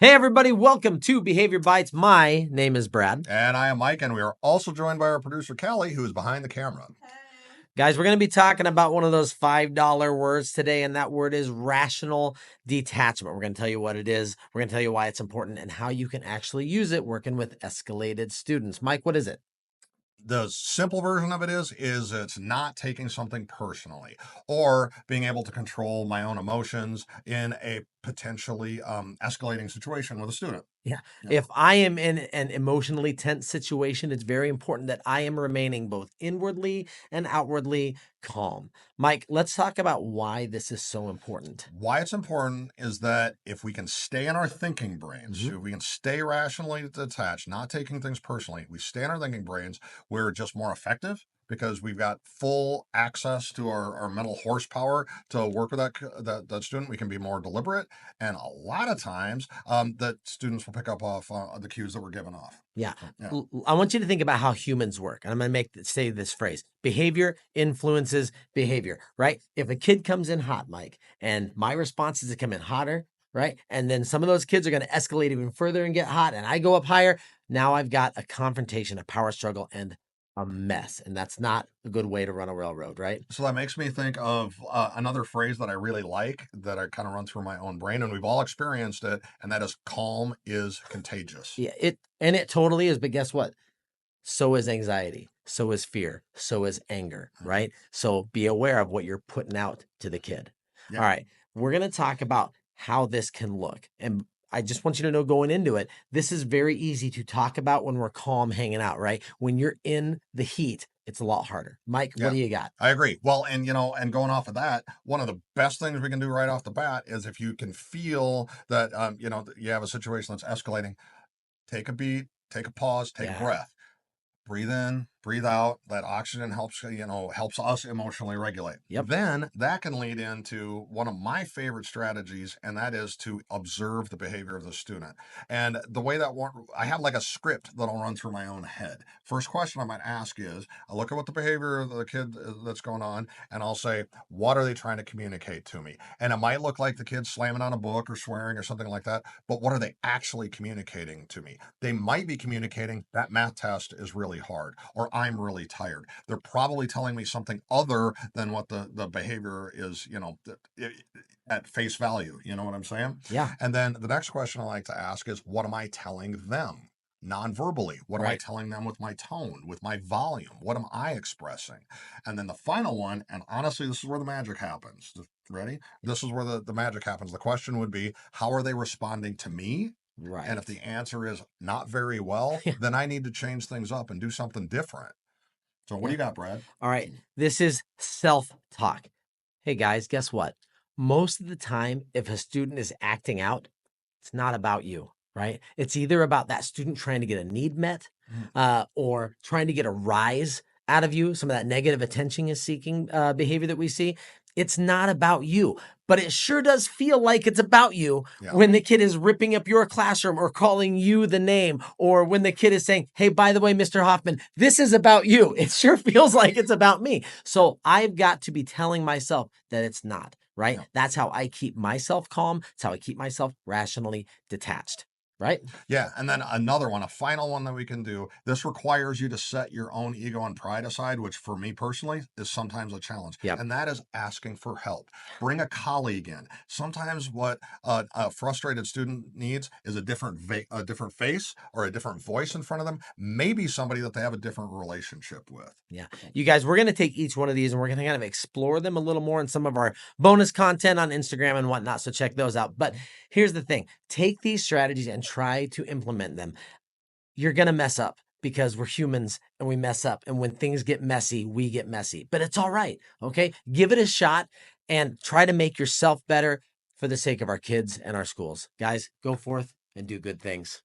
Hey everybody, welcome to Behavior Bites. My name is Brad. And I am Mike, and we are also joined by our producer, Callie, who is behind the camera. Guys, we're going to be talking about one of those $5 words today, and that word is rational detachment. We're going to tell you what it is, we're going to tell you why it's important, and how you can actually use it working with escalated students. Mike, what is it? The simple version of it is it's not taking something personally, or being able to control my own emotions in a potentially escalating situation with a student. Yeah. If I am in an emotionally tense situation, it's very important that I am remaining both inwardly and outwardly calm. Mike, let's talk about why this is so important. Why it's important is that if we can stay in our thinking brains, if we can stay rationally detached, not taking things personally, we stay in our thinking brains, we're just more effective because we've got full access to our mental horsepower to work with that student. We can be more deliberate, and a lot of times that students will pick up off the cues that we're giving off. Yeah. Yeah. I want you to think about how humans work. And I'm going to say this phrase: behavior influences behavior, right? If a kid comes in hot, Mike, and my response is to come in hotter, right? And then some of those kids are going to escalate even further and get hot, and I go up higher. Now I've got a confrontation, a power struggle, and a mess. And that's not a good way to run a railroad, right? So that makes me think of another phrase that I really like that I kind of run through my own brain, and we've all experienced it, and that is calm is contagious. Yeah, it totally is. But guess what? So is anxiety. So is fear. So is anger, right? So be aware of what you're putting out to the kid. Yeah. All right. We're going to talk about how this can look. And I just want you to know going into it, this is very easy to talk about when we're calm hanging out, right? When you're in the heat, it's a lot harder. Mike, what Yeah. do you got? I agree. Well, and and going off of that, one of the best things we can do right off the bat is if you can feel that you have a situation that's escalating, take a beat, take a pause, take a Yeah. breath. Breathe in, breathe out. That oxygen helps us emotionally regulate. Yep. Then that can lead into one of my favorite strategies, and that is to observe the behavior of the student. And the way that one, I have like a script that I'll run through my own head. First question I might ask is, I look at what the behavior of the kid that's going on, and I'll say, what are they trying to communicate to me? And it might look like the kid slamming on a book or swearing or something like that, but what are they actually communicating to me? They might be communicating that math test is really hard, or I'm really tired. They're probably telling me something other than what the behavior is, at face value. You know what I'm saying? Yeah. And then the next question I like to ask is, what am I telling them? Non-verbally, what am I telling them with my tone, with my volume? What am I expressing? And then the final one, and honestly, this is where the magic happens. Ready? This is where the magic happens. The question would be, how are they responding to me? Right. And if the answer is not very well, then I need to change things up and do something different. So what do you got, Brad? All right. This is self-talk. Hey guys, guess what? Most of the time, if a student is acting out, it's not about you, right? It's either about that student trying to get a need met or trying to get a rise out of you, some of that negative attention is seeking behavior that we see. It's not about you, but it sure does feel like it's about you when the kid is ripping up your classroom or calling you the name, or when the kid is saying, hey, by the way, Mr. Hoffman, this is about you. It sure feels like it's about me. So I've got to be telling myself that it's not, right? That's how I keep myself calm. It's how I keep myself rationally detached. Right? Yeah. And then another one, a final one that we can do. This requires you to set your own ego and pride aside, which for me personally is sometimes a challenge. Yep. And that is asking for help. Bring a colleague in. Sometimes what a frustrated student needs is a different face or a different voice in front of them. Maybe somebody that they have a different relationship with. Yeah. You guys, we're going to take each one of these and we're going to kind of explore them a little more in some of our bonus content on Instagram and whatnot. So check those out. But here's the thing. Take these strategies and try to implement them. You're going to mess up because we're humans and we mess up. And when things get messy, we get messy. But it's all right. Okay? Give it a shot and try to make yourself better for the sake of our kids and our schools. Guys, go forth and do good things.